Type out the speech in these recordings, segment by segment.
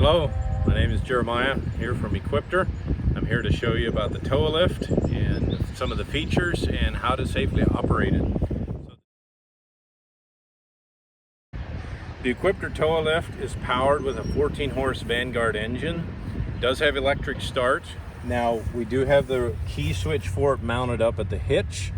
Hello, my name is Jeremiah here from Equipter. I'm here to show you about the Tow-A-Lift and some of the features and how to safely operate it. The Equipter Tow-A-Lift is powered with a 14-horse Vanguard engine. It does have electric start. Now we do have the key switch for it mounted up at the hitch.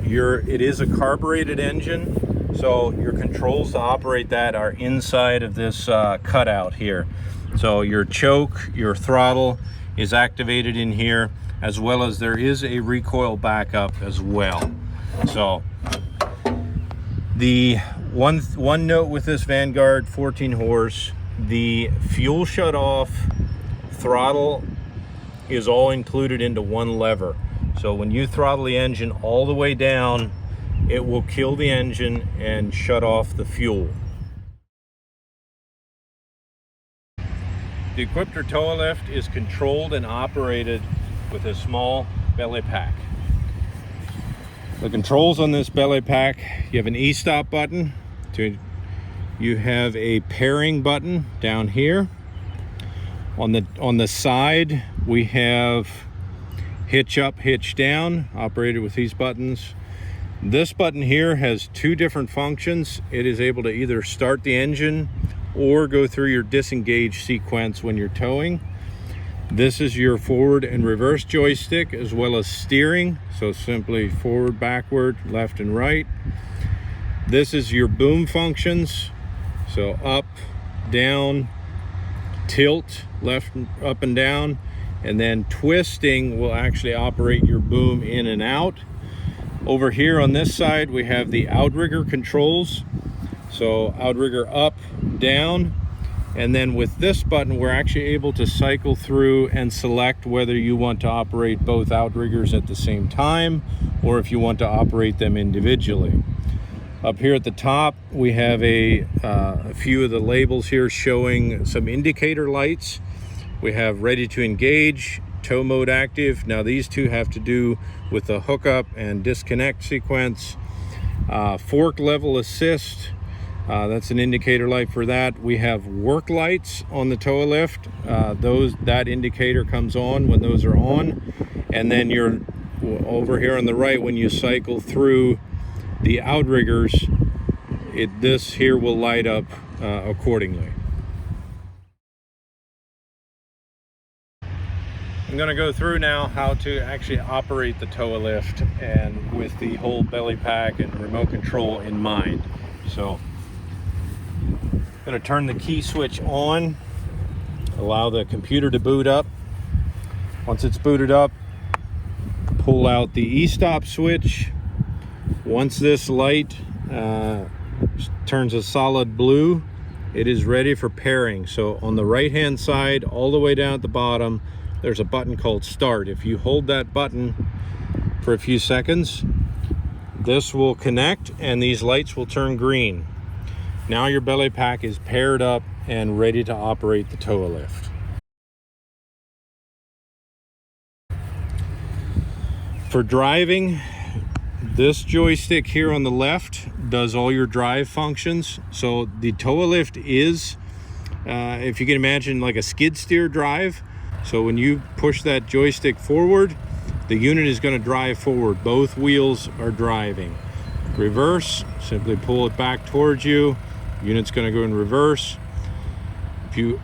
It is a carbureted engine, so your controls to operate that are inside of this cutout here. So your choke, your throttle is activated in here, as well as there is a recoil backup as well. So the one note with this Vanguard 14 horse, the fuel shut off throttle is all included into one lever. So when you throttle the engine all the way down, it will kill the engine and shut off the fuel. The Equipter Tow-A-Lift is controlled and operated with a small belly pack. The controls on this belly pack, you have an e-stop button, you have a pairing button down here. On the side, we have hitch up, hitch down, operated with these buttons. This button here has two different functions. It is able to either start the engine or go through your disengage sequence when you're towing. This is your forward and reverse joystick, as well as steering. So simply forward, backward, left and right. This is your boom functions. So up, down, tilt, left, up and down. And then twisting will actually operate your boom in and out. Over here on this side, we have the outrigger controls. So outrigger up, down. And then with this button, we're actually able to cycle through and select whether you want to operate both outriggers at the same time, or if you want to operate them individually. Up here at the top, we have a few of the labels here showing some indicator lights. We have ready to engage, tow mode active. Now these two have to do with the hookup and disconnect sequence. Fork level assist, that's an indicator light for that. We have work lights on the Tow-A-Lift. That indicator comes on when those are on. And then you're over here on the right, when you cycle through the outriggers, this here will light up accordingly. I'm going to go through now how to actually operate the Tow-A-Lift, and with the whole belly pack and remote control in mind. So I'm going to turn the key switch on, allow the computer to boot up. Once it's booted up, pull out the e-stop switch. Once this light turns a solid blue, it is ready for pairing. So on the right hand side, all the way down at the bottom, there's a button called start. If you hold that button for a few seconds, this will connect and these lights will turn green. Now your belly pack is paired up and ready to operate the Tow-A-Lift. For driving, this joystick here on the left does all your drive functions. So the Tow-A-Lift is, if you can imagine, like a skid steer drive. So when you push that joystick forward, the unit is going to drive forward. Both wheels are driving. Reverse, simply pull it back towards you. Unit's going to go in reverse. If you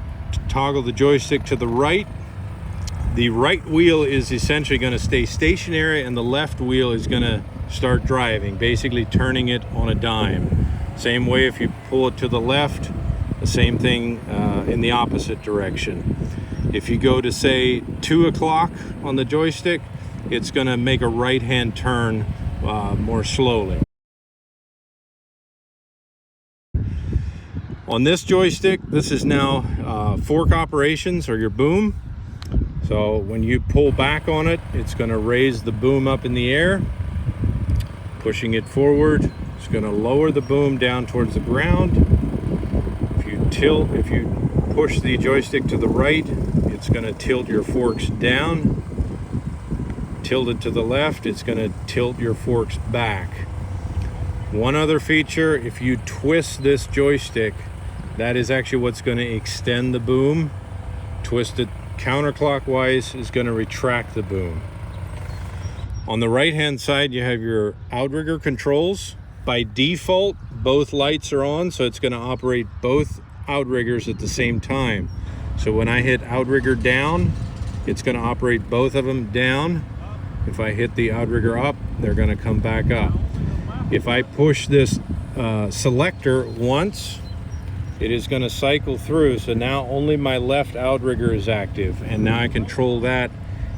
toggle the joystick to the right wheel is essentially going to stay stationary, and the left wheel is going to start driving, basically turning it on a dime. Same way if you pull it to the left, the same thing in the opposite direction. If you go to, say, 2 o'clock on the joystick, it's going to make a right-hand turn more slowly. On this joystick, this is now fork operations, or your boom. So when you pull back on it, it's going to raise the boom up in the air. Pushing it forward, it's going to lower the boom down towards the ground. If you push the joystick to the right, it's going to tilt your forks down. Tilt it to the left, it's going to tilt your forks back. One other feature, if you twist this joystick, That is actually what's going to extend the boom. Twist it counterclockwise is going to retract the boom. On the right hand side, you have your outrigger controls. By default, both lights are on, so it's going to operate both outriggers at the same time. So when I hit outrigger down, it's going to operate both of them down. If I hit the outrigger up, they're going to come back up. If I push this selector once, it is going to cycle through, so now only my left outrigger is active, and now I control that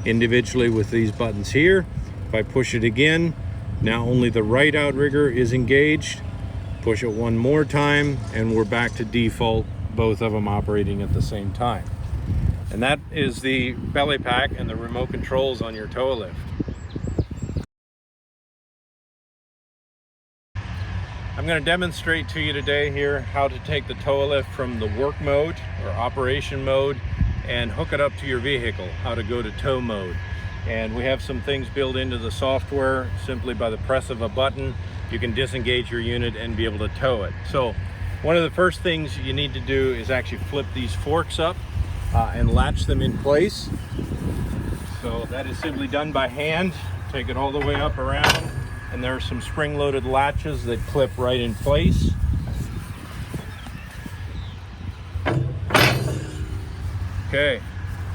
individually with these buttons here. If I push it again, now only the right outrigger is engaged. Push it one more time and we're back to default, both of them operating at the same time. And that is the belly pack and the remote controls on your Tow-A-Lift. I'm going to demonstrate to you today here how to take the Tow-A-Lift from the work mode or operation mode and hook it up to your vehicle, how to go to tow mode. And we have some things built into the software. Simply by the press of a button, you can disengage your unit and be able to tow it. So one of the first things you need to do is actually flip these forks up and latch them in place. So that is simply done by hand. Take it all the way up around, and there are some spring-loaded latches that clip right in place. Okay,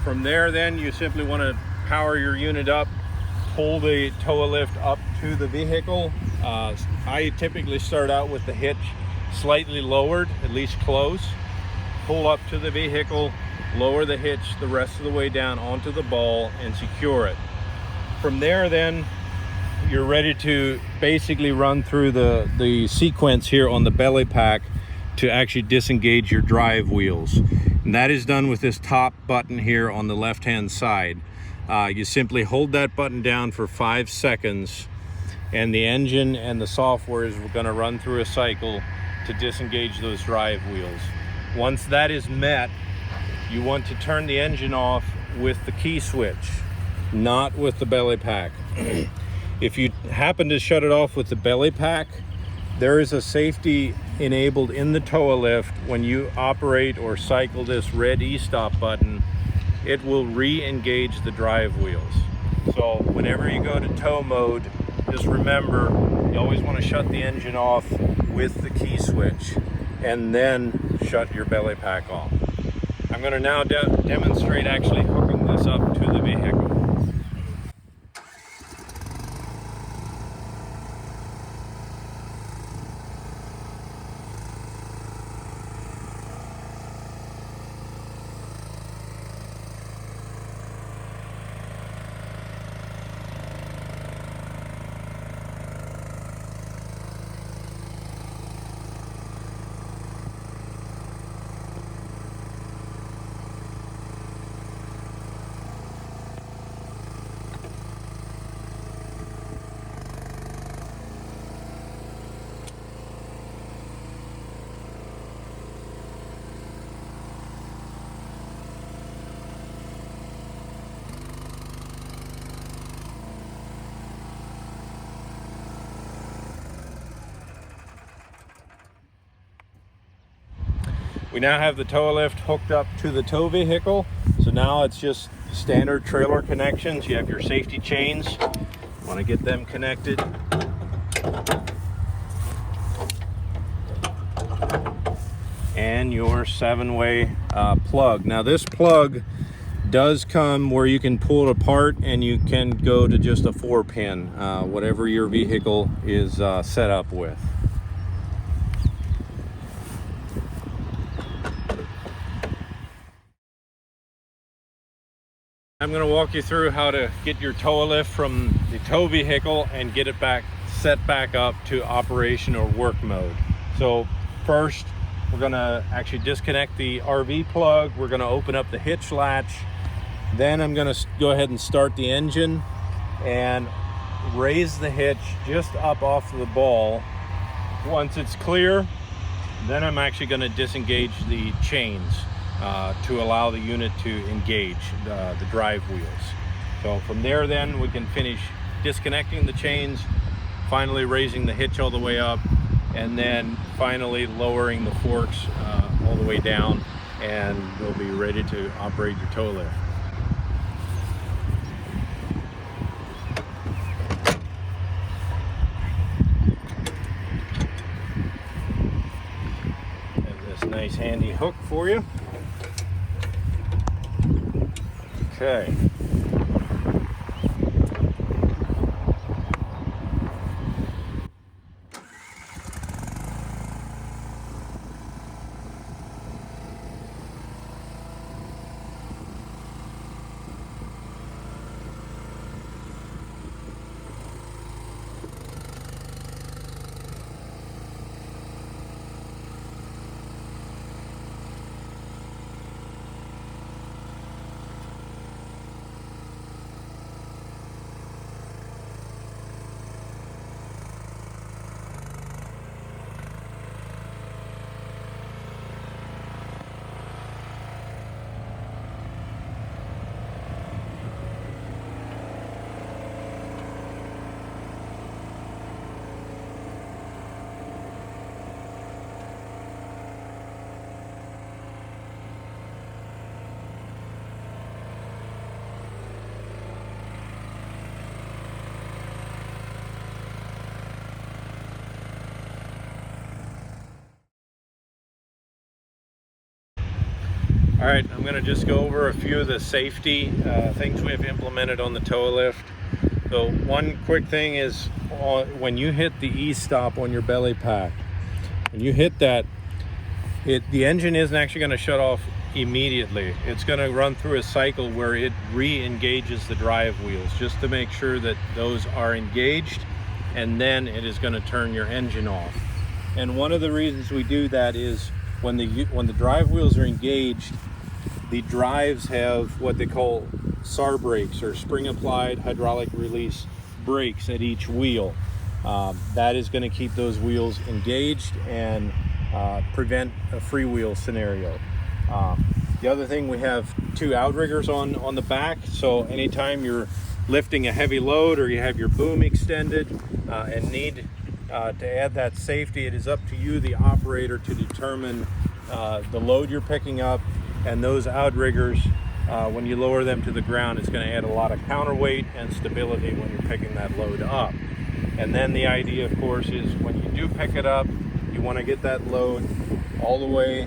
from there then you simply want to power your unit up, pull the Tow-A-Lift up to the vehicle. I typically start out with the hitch slightly lowered, at least close. Pull up to the vehicle, lower the hitch the rest of the way down onto the ball and secure it. From there then, you're ready to basically run through the sequence here on the belly pack to actually disengage your drive wheels. And that is done with this top button here on the left hand side. You simply hold that button down for 5 seconds and the engine and the software is going to run through a cycle to disengage those drive wheels. Once that is met, you want to turn the engine off with the key switch, not with the belly pack. If you happen to shut it off with the belly pack, there is a safety enabled in the Tow-A-Lift. When you operate or cycle this red e-stop button, it will re-engage the drive wheels. So whenever you go to tow mode, just remember, you always want to shut the engine off with the key switch and then shut your belly pack off. I'm going to now demonstrate actually hooking this up to the vehicle. We now have the Tow-A-Lift hooked up to the tow vehicle. So now it's just standard trailer connections. You have your safety chains. Want to get them connected. And your 7-way plug. Now this plug does come where you can pull it apart and you can go to just a 4-pin, whatever your vehicle is set up with. I'm going to walk you through how to get your Tow-A-Lift from the tow vehicle and get it set back up to operation or work mode. So first, we're going to actually disconnect the RV plug. We're going to open up the hitch latch. Then I'm going to go ahead and start the engine and raise the hitch just up off the ball. Once it's clear, then I'm actually going to disengage the chains to allow the unit to engage the drive wheels. So from there then we can finish disconnecting the chains, finally raising the hitch all the way up, and then finally lowering the forks all the way down, and you'll be ready to operate your tow lift. And this nice handy hook for you. Okay. All right, I'm going to just go over a few of the safety things we've implemented on the Tow-A-Lift. So one quick thing is when you hit the E-stop on your belly pack, when you hit that, the engine isn't actually going to shut off immediately. It's going to run through a cycle where it re-engages the drive wheels just to make sure that those are engaged, and then it is going to turn your engine off. And one of the reasons we do that is when the drive wheels are engaged, the drives have what they call SAR brakes, or spring applied hydraulic release brakes at each wheel. That is going to keep those wheels engaged and prevent a freewheel scenario. The other thing, we have two outriggers on the back, so anytime you're lifting a heavy load or you have your boom extended and need to add that safety, it is up to you, the operator, to determine the load you're picking up. And those outriggers, when you lower them to the ground, it's going to add a lot of counterweight and stability when you're picking that load up. And then the idea, of course, is when you do pick it up, you want to get that load all the way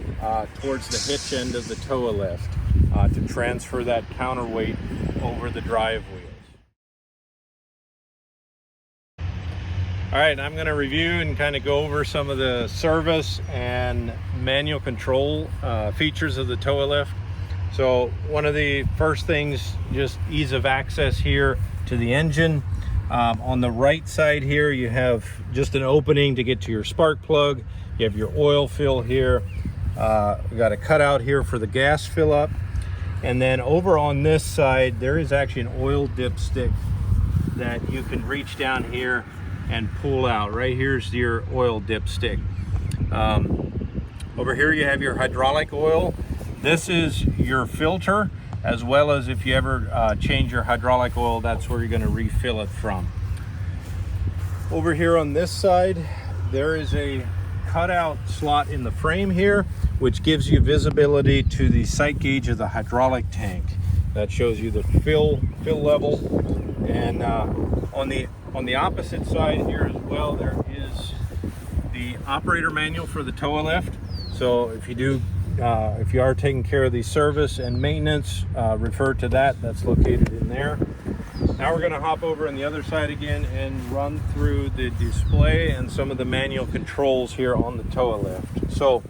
towards the hitch end of the Tow-A-Lift to transfer that counterweight over the drive wheels. All right, I'm going to review and kind of go over some of the service and manual control features of the Tow-A-Lift. So one of the first things, just ease of access here to the engine. On the right side here, you have just an opening to get to your spark plug. You have your oil fill here. We got a cutout here for the gas fill up. And then over on this side, there is actually an oil dipstick that you can reach down here and pull out. Right here's your oil dipstick. Over here you have your hydraulic oil. This is your filter, as well as if you ever change your hydraulic oil, that's where you're going to refill it from. Over here on this side, there is a cutout slot in the frame here, which gives you visibility to the sight gauge of the hydraulic tank. That shows you the fill level. And on the opposite side here as well, there is the operator manual for the Tow-A-Lift. So if you are taking care of the service and maintenance, refer to that. That's located in there. Now we're going to hop over on the other side again and run through the display and some of the manual controls here on the Tow-A-Lift. So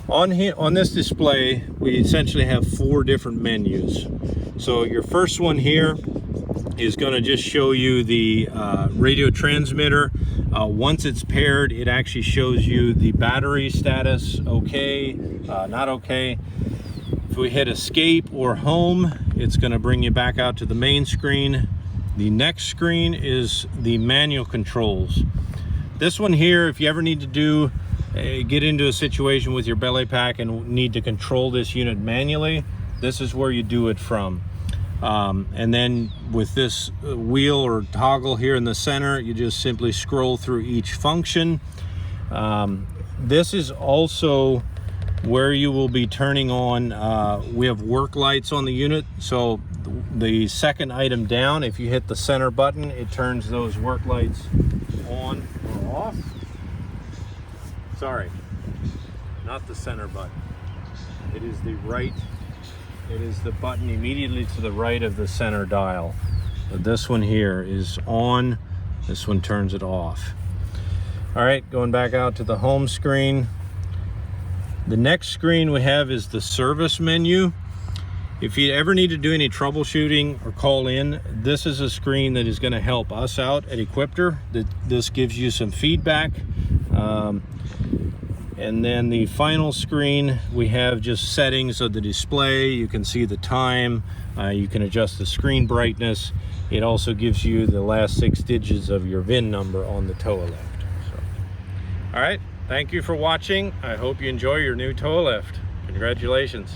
on this display, we essentially have 4 different menus. So your first one here is going to just show you the radio transmitter. Once it's paired, it actually shows you the battery status, okay, not okay. If we hit escape or home, it's going to bring you back out to the main screen. The next screen is the manual controls. This one here, if you ever need to get into a situation with your belly pack and need to control this unit manually, this is where you do it from. And then with this wheel or toggle here in the center, you just simply scroll through each function. This is also where you will be turning on, we have work lights on the unit. So the second item down, if you hit the center button, it turns those work lights on or off. Sorry, not the center button. It is the right, it is the button immediately to the right of the center dial. But this one here is on, this one turns it off. All right, going back out to the home screen. The next screen we have is the service menu. If you ever need to do any troubleshooting or call in, this is a screen that is going to help us out at Equipter. This gives you some feedback. And then the final screen, we have just settings of the display. You can see the time. You can adjust the screen brightness. It also gives you the last 6 digits of your VIN number on the Tow-A-Lift. So, all right. Thank you for watching. I hope you enjoy your new Tow-A-Lift. Congratulations.